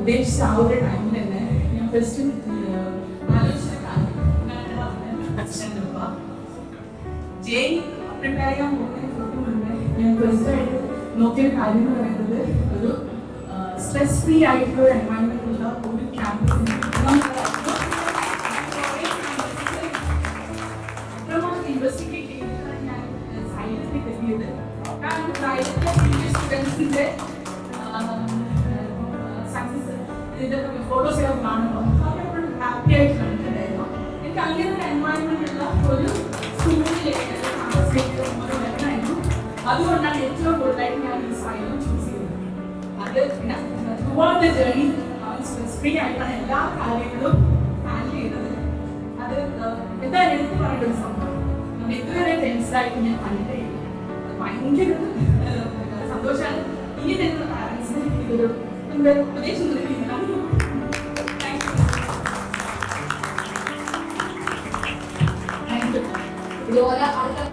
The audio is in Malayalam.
ഉദ്ദേശിച്ച ആ ഒരു ടൈമിൽ തന്നെ ഞാൻ ഫസ്റ്റ് ആലോചിച്ച കാര്യം പ്രിപ്പയർ ചെയ്യാൻ പോകുന്നതിന് മുന്നേ ഞാൻ ഫസ്റ്റ് ആയിട്ട് നോക്കിയ കാര്യം എന്ന് പറയുന്നത് ഒരു സ്ട്രെസ് ഫ്രീ ആയിട്ടുള്ള ഒരു എൻവയൺമെന്റ് ഉള്ള ഒരു ക്യാമ്പസിന് ഇൻവെസ്റ്റിഗേറ്റ് ചെയ്തിട്ടാണ് ഞാൻ സൈലത്തിലേക്ക് എത്തിയത്. കാരണം സൈലത്തിലെ സ്റ്റുഡൻസിന്റെ സക്സസ് ഇതിന്റെ ഫോട്ടോസ് ഒക്കെ കാണുമ്പോൾ അവരെപ്പോഴും ഹാപ്പി ആയിട്ട് കണ്ടിട്ടുണ്ടായിരുന്നു. എനിക്ക് അങ്ങനെ ഒരു എൻവയൺമെന്റ് ഉള്ള ഒരു സ്കൂളിലേക്ക് താമസിക്കായിരുന്നു. അതുകൊണ്ടാണ് ഏറ്റവും കൂടുതലായിട്ട് ഞാൻ ഈ സൈലം ചൂസ് ചെയ്തത്. അത് പിന്നെ throughout the journey stress free ആയിട്ടാണ് എല്ലാ കാര്യങ്ങളും ഹാൻഡിൽ ചെയ്തത്. അത് എന്തായാലും എടുത്ത് പറയേണ്ട ഒരു സംഭവം. ഇതുവരെ ടെൻസ്ഡായിട്ട് ഞാൻ കണ്ടിട്ടില്ല. ഭയങ്കര സന്തോഷമാണ്. ഇനി തരുന്ന പാരൻസിന് ഇതൊരു ഉപദേശം നൽകിയിട്ടാണ്. ഇതുപോലെ